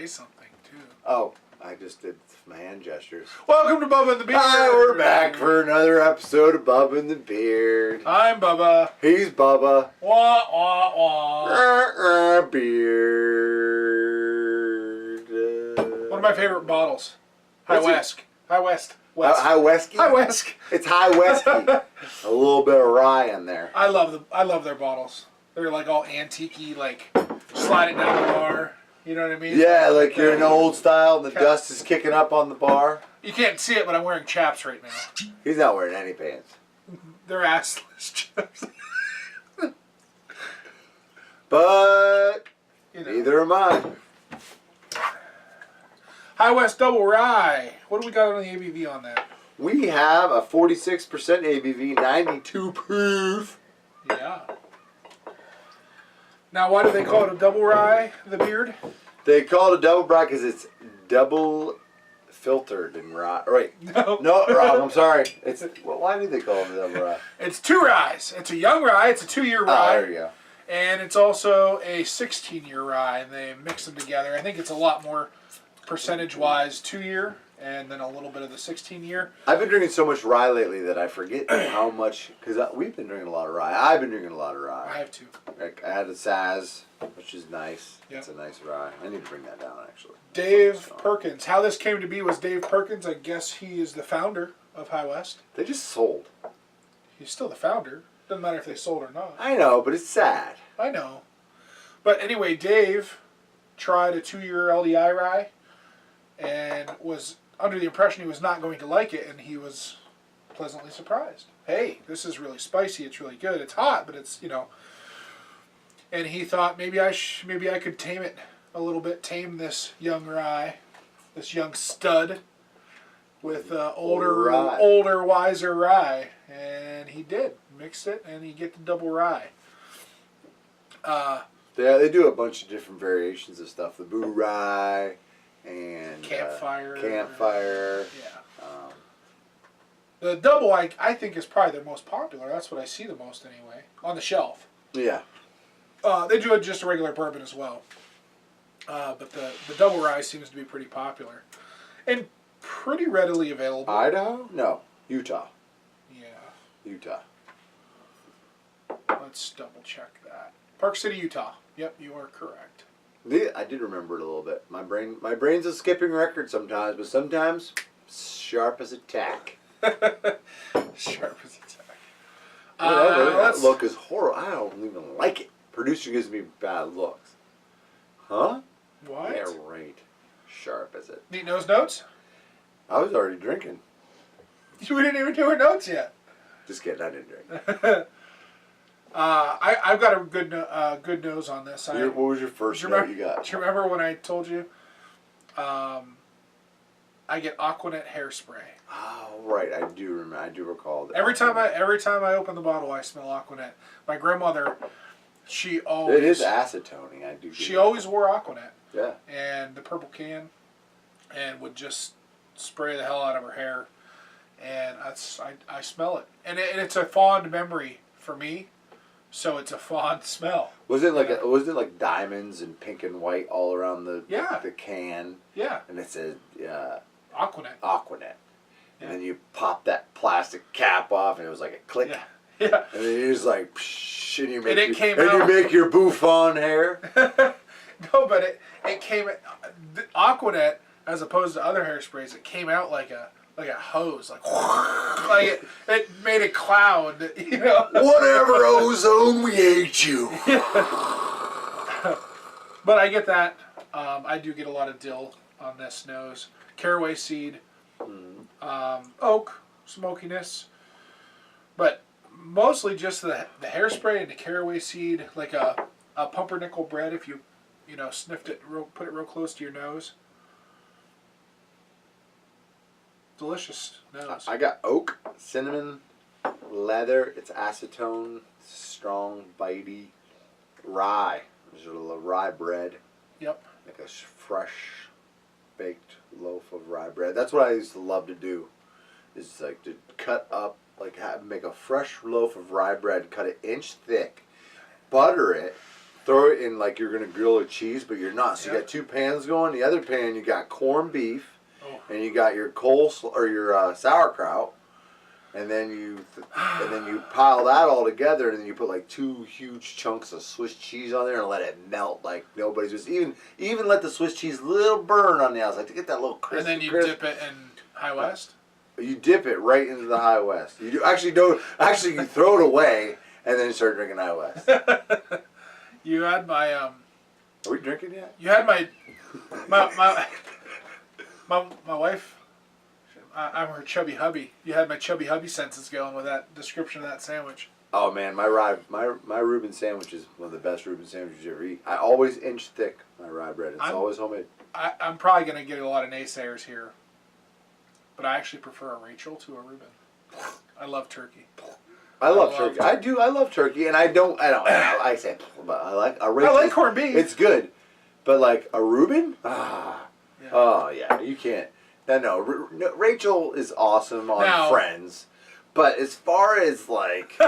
say something too. Oh, I just did my hand gestures. Welcome to Bubba and the Beard. Hi, we're back for another episode of Bubba and the Beard. I'm Bubba. He's Bubba. Wah, wah, wah. Beard. One of my favorite bottles. High West. High West. West. High Wesky? High West. It's High Wesky. A little bit of rye in there. I love their bottles. They're like all antique-y, like slide it down the bar. You know what I mean? Yeah, like you're in the old style and the dust is kicking up on the bar. You can't see it, but I'm wearing chaps right now. He's not wearing any pants. They're assless chaps. But You know. neither am I. High West Double Rye. What do we got on the ABV on that? We have a 46% ABV, 92 proof. Yeah. Now, why do they call it a double rye, the Beard? They call it a double rye because it's double filtered in rye. Right. No. No, wrong. I'm sorry. It's well, why do they call it a double rye? It's two ryes. It's a young rye. It's a 2-year Oh, rye. there you go. And it's also a 16-year rye, and they mix them together. I think it's a lot more percentage-wise 2-year, and then a little bit of the 16-year. I've been drinking so much rye lately that I forget how much, because we've been drinking a lot of rye. I've been drinking a lot of I rye. have two. Like, I had a Saz, which is nice. Yep. It's a nice rye. I need to bring that down, actually. Dave Perkins. How this came to be was Dave Perkins. I guess he is the founder of High West. They just sold. He's still the founder. Doesn't matter if they sold or not. I know, but it's sad. I know. But anyway, Dave tried a 2-year LDI rye and was under the impression he was not going to like it, and he was pleasantly surprised. Hey, this is really spicy. It's really good. It's hot, but it's, you know. And he thought maybe I could tame it a little bit, tame this young rye, this young stud with older, wiser rye, and he did. Mixed it, and you get the double rye. Yeah, they do a bunch of different variations of stuff. The Boo Rye and Campfire. Yeah. The double, I think, is probably their most popular. That's what I see the most anyway, on the shelf. Yeah. They do just a regular bourbon as well. But the double rye seems to be pretty popular. And pretty readily available. Idaho? No. Utah. Yeah. Utah. Let's double check that. Park City, Utah. Yep, you are correct. I did remember it a little bit. My brain's a skipping record sometimes, but sometimes sharp as a tack. Sharp as a tack. That look is horrible. I don't even like it. Producer gives me bad looks. Huh? What? Yeah, right. Sharp as it. Neat nose notes? I was already drinking. We didn't even do our notes yet. Just kidding. I didn't drink. I've got a good nose on this. What was your first note you got? Do you remember when I told you? I get Aquanet hairspray. Oh, right. I do remember. I do recall that. Every time I open the bottle, I smell Aquanet. My grandmother, she always. It is acetone. I do. She always wore Aquanet. Yeah. And the purple can, and would just spray the hell out of her hair, and I smell it, and it's a fond memory for me. So it's a fond smell. Was it like diamonds and pink and white all around the can? Yeah. And it said Aquanet. Aquanet. And then you pop that plastic cap off, and it was like a click. Yeah. Yeah. And then you just like, psh, and you make your bouffant hair. No, but it came Aquanet, as opposed to other hairsprays, it came out like a hose, like it made a cloud, you know. Whatever, ozone, we hate you. But I get that. I do get a lot of dill on this nose. Caraway seed, oak, smokiness, but mostly just the hairspray and the caraway seed, like a pumpernickel bread. If you sniffed it, put it real close to your nose. Delicious nose. I got oak, cinnamon, leather. It's acetone, strong, bitey, rye. There's a little rye bread. Yep. Like a fresh baked loaf of rye bread. That's what I used to love to do. Is like to cut up, make a fresh loaf of rye bread, cut it inch thick, butter it, throw it in like you're gonna grill a cheese, but you're not. So you Yeah. got two pans going. The other pan you got corned beef, Oh. and you got your coleslaw or your sauerkraut, and then you pile that all together, and then you put like 2 huge chunks of Swiss cheese on there and let it melt like nobody's just even let the Swiss cheese little burn on the outside to get that little crisp. And then you dip it in High West. You dip it right into the High West. You do actually don't. Actually, you throw it away and then you start drinking High West. You had my Are we drinking yet? You had my wife. I'm her chubby hubby. You had my chubby hubby senses going with that description of that sandwich. Oh man, my Reuben sandwich is one of the best Reuben sandwiches you ever eat. I always inch thick my rye bread. It's always homemade. I'm probably gonna get a lot of naysayers here, but I actually prefer a Rachel to a Reuben. I love turkey. I love turkey. I do. I love turkey, and I say, but I like a Rachel. I like corned beef. It's good, but like a Reuben, Yeah. oh yeah, you can't. No, Rachel is awesome on Now- Friends, but as far as like,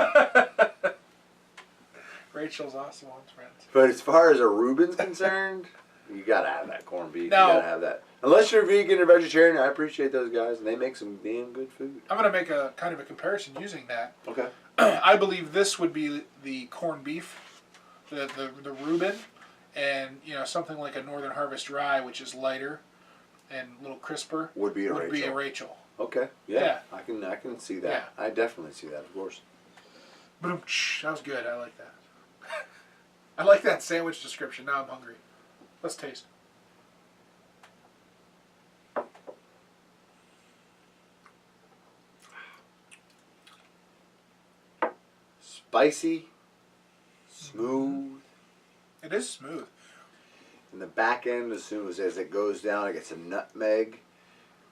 Rachel's awesome on Friends. but as far as a Reuben's concerned, you gotta have that corned beef. Now- You gotta have that. Unless you're vegan or vegetarian, I appreciate those guys, and they make some damn good food. I'm gonna make a kind of a comparison using that. Okay. I believe this would be the corned beef, the Reuben, and something like a Northern Harvest rye, which is lighter and a little crisper. Would be a Rachel. Okay. Yeah. Yeah. I can see that. Yeah. I definitely see that, of course. Boom! That was good. I like that. I like that sandwich description. Now I'm hungry. Let's taste. Spicy, smooth. It is smooth. In the back end, as soon as it goes down, it gets a nutmeg.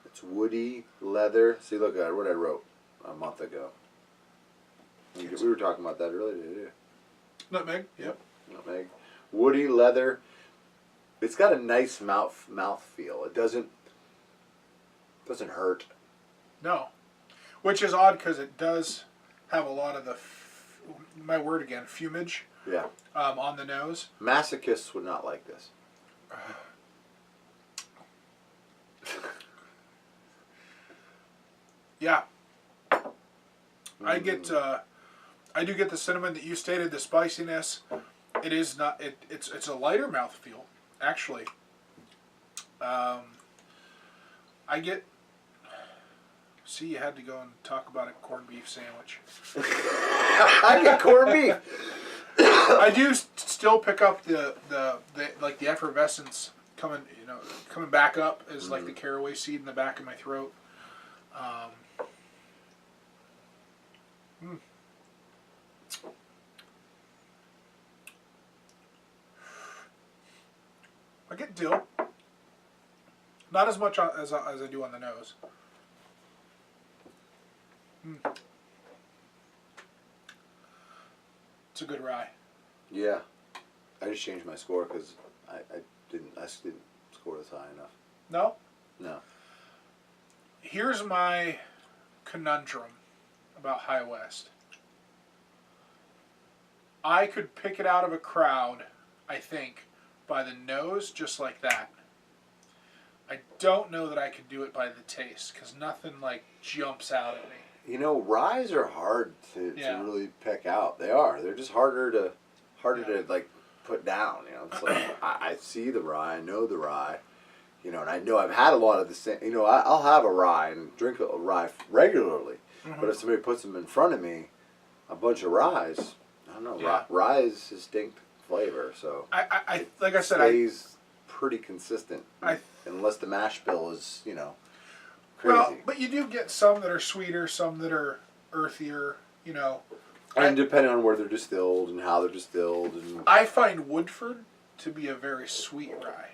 It's woody, leather. See, look at what I wrote a month ago. We were talking about that earlier today. Nutmeg. Yep. Nutmeg, woody, leather. It's got a nice mouth feel. It doesn't hurt. No, which is odd because it does have a lot of the fumage. Yeah. On the nose. Masochists would not like this. Yeah. I do get the cinnamon that you stated, the spiciness. It is not. It's a lighter mouthfeel, actually. I get. See, you had to go and talk about a corned beef sandwich. I get corned beef. I do still pick up the effervescence coming back up as like the caraway seed in the back of my throat. I get dill. Not as much as I do on the nose. It's a good rye. Yeah. I just changed my score because I didn't score this high enough. No? No. Here's my conundrum about High West. I could pick it out of a crowd, I think, by the nose, just like that. I don't know that I could do it by the taste, because nothing, jumps out at me. You know, ryes are hard to really pick out. They are. They're just harder to put down. It's like I see the rye, I know the rye, and I know I've had a lot of the same. I'll have a rye and drink a rye regularly, but if somebody puts them in front of me, a bunch of ryes, I don't know. Yeah. Rye is distinct flavor, so I like I said, stays pretty consistent, unless the mash bill is crazy. Well, but you do get some that are sweeter, some that are earthier, And depending on where they're distilled and how they're distilled. And I find Woodford to be a very sweet rye.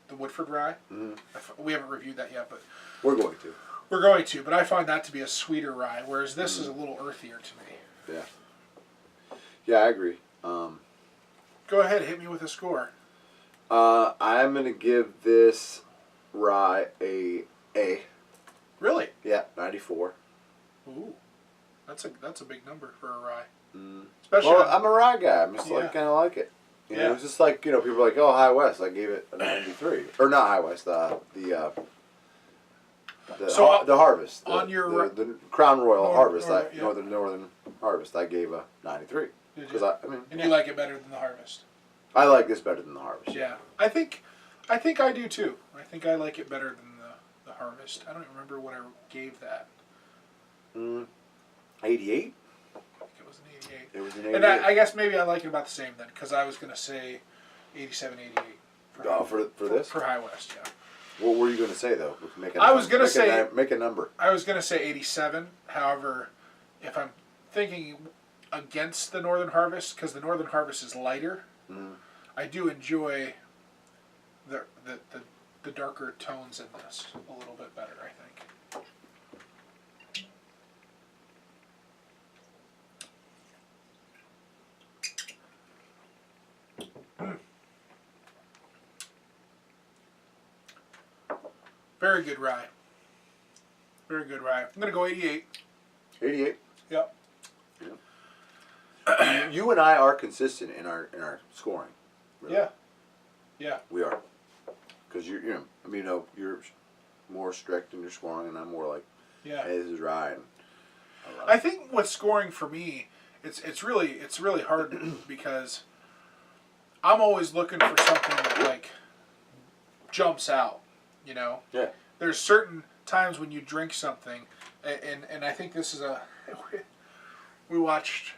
The Woodford rye. Mm-hmm. We haven't reviewed that yet, but we're going to. We're going to, but I find that to be a sweeter rye, whereas this is a little earthier to me. Yeah. Yeah, I agree. Go ahead, hit me with a score. I'm going to give this rye a A. Really? Yeah, 94. Ooh, that's a big number for a rye. Mm. Especially. Well, I'm a rye guy. I'm just kind of like it. You know, it was just like, you know, people are like, oh, High West, I gave it a 93. Or not High West, the Harvest. The Crown Royal Harvest, Northern Harvest, I gave a 93. Did you? I mean, and you like it better than the Harvest? I like this better than the Harvest. Yeah. I think I do too. I think I like it better than the Harvest. I don't even remember what I gave that. 88? I think it was an 88. It was an 88. And I guess maybe I like it about the same then, because I was going to say 87, 88. For this? For High West, yeah. What were you going to say, though? Make a number. I was going to say 87. However, if I'm thinking against the Northern Harvest, because the Northern Harvest is lighter, I do enjoy the darker tones in this a little bit better, I think. Very good rye. Very good rye. I'm going to go 88. 88? Yep. You and I are consistent in our scoring. Really. Yeah. Yeah. We are. Because you're more strict in your scoring, and I'm more like, hey, this is rye. And I think with scoring for me, it's really hard because I'm always looking for something that like jumps out. You know. Yeah. There's certain times when you drink something, and I think this is we watched,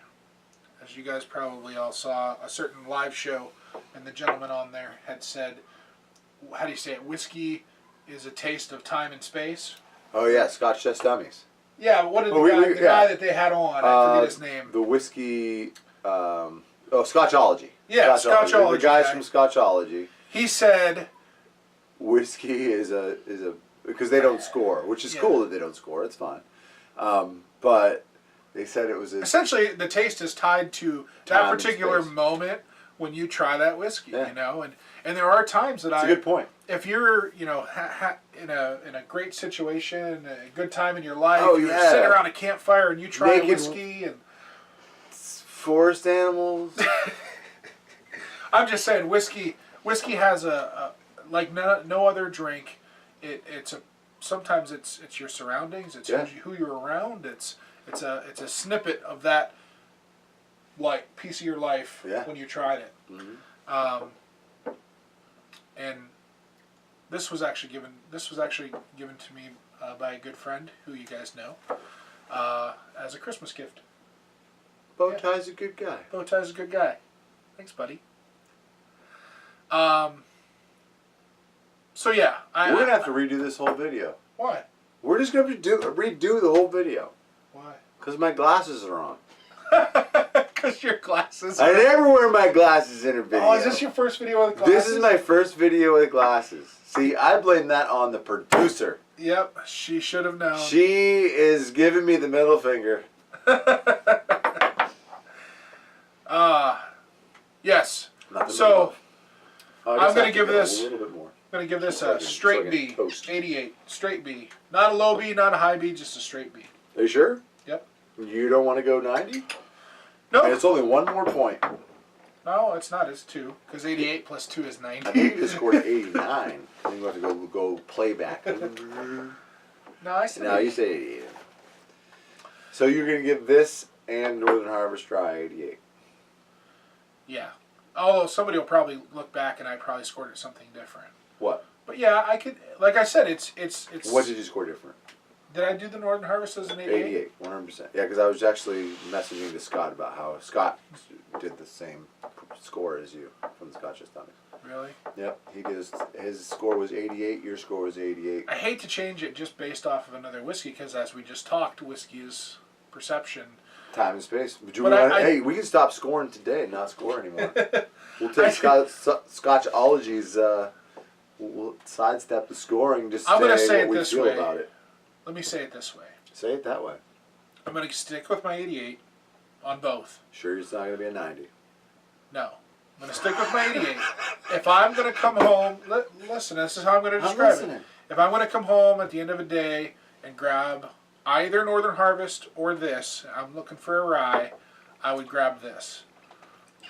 as you guys probably all saw, a certain live show, and the gentleman on there had said, how do you say it? Whiskey is a taste of time and space. Oh yeah, Scotch Chest Dummies. Yeah, but what did the guy that they had on? I forget his name. The whiskey. Scotchology. Yeah, Scotchology. The guys from Scotchology. He said, whiskey is because they don't score, which is cool that they don't score. It's fine, but they said it was essentially the taste is tied to that particular moment when you try that whiskey. You know, and there are times that That's a good point. If you're in a great situation, a good time in your life, you're sitting around a campfire and you try whiskey and forest animals. I'm just saying, whiskey has a like no other drink. Sometimes it's your surroundings. It's who you're around. It's a snippet of that like piece of your life when you tried it. Mm-hmm. And this was actually given to me by a good friend who you guys know as a Christmas gift. Bowtie's a good guy. Bowtie's a good guy. Thanks, buddy. So yeah, we're gonna have to redo this whole video. Why? We're just gonna redo the whole video. Why? Because my glasses are on. Because your glasses. I never wear my glasses in a video. Oh, is this your first video with glasses? This is my first video with glasses. See, I blame that on the producer. Yep, she should have known. She is giving me the middle finger. Yes. So I'm going to give this. I'm going to give this a straight B. 88. Straight B. Not a low B, not a high B, just a straight B. Are you sure? Yep. You don't want to go 90? No. And it's only one more point. No, it's not. It's 2. Because 88 plus 2 is 90. I think you just scored 89. Then you have to go playback. No, I said 88. No, you say 88. So you're going to give this and Northern Harvest Dry 88. Yeah. Although somebody will probably look back and I probably scored it something different. What? But yeah, I could. Like I said, it's. What did you score different? Did I do the Northern Harvest as an 88? 88, 100%. Yeah, because I was actually messaging to Scott about how Scott did the same score as you from the Scotch Dummies. Really? Yep. His score was 88. Your score was 88. I hate to change it just based off of another whiskey because, as we just talked, whiskey is perception. Time and space. Hey, we can stop scoring today and not score anymore. We'll take Scotchology's. We'll sidestep the scoring. Just say what we feel about it. Let me say it this way. Say it that way. I'm going to stick with my 88 on both. Sure, it's not going to be a 90. No. I'm going to stick with my 88. If I'm going to come home, listen, this is how I'm going to describe it. If I'm going to come home at the end of a day and grab either Northern Harvest or this, I'm looking for a rye, I would grab this.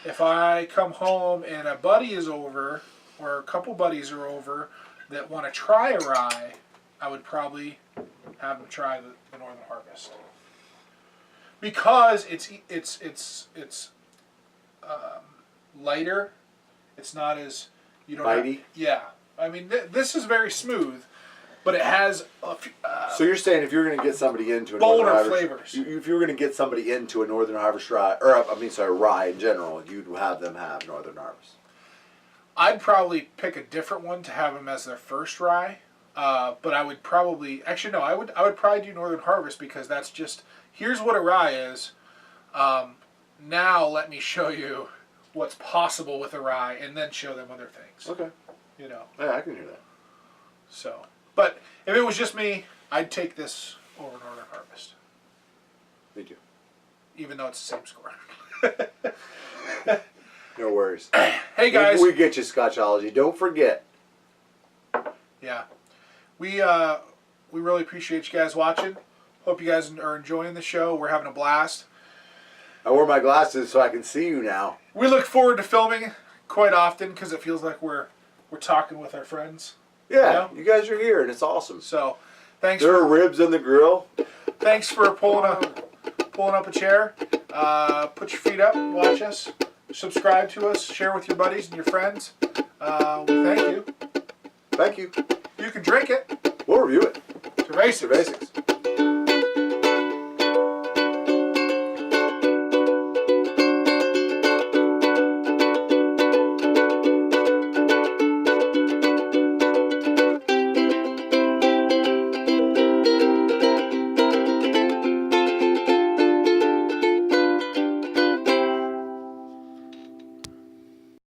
if I come home and a buddy is over, or a couple buddies are over that want to try a rye, I would probably have them try the Northern Harvest because it's lighter. It's not as you don't. Bitey. Yeah, I mean this is very smooth, but it has a So you're saying if you're going to get somebody into a bolder Northern Harvest, flavors. if you were going to get somebody into a Northern Harvest rye, or I mean, sorry, rye in general, you'd have them have Northern Harvest. I'd probably pick a different one to have them as their first rye, but I would probably I would probably do Northern Harvest because that's just here's what a rye is. Now let me show you what's possible with a rye, and then show them other things. Okay. You know. Yeah, I can hear that. So, but if it was just me, I'd take this over Northern Harvest. Me too. Even though it's the same score. No worries. Hey guys. We get you, Scotchology. Don't forget. Yeah. We really appreciate you guys watching. Hope you guys are enjoying the show. We're having a blast. I wore my glasses so I can see you now. We look forward to filming quite often because it feels like we're talking with our friends. Yeah, you guys are here and it's awesome. So, thanks. There are ribs on the grill. Thanks for pulling up a chair. Put your feet up, watch us, subscribe to us, share with your buddies and your friends. We thank you. Thank you. You can drink it. We'll review it. Cerveza. Cervezas.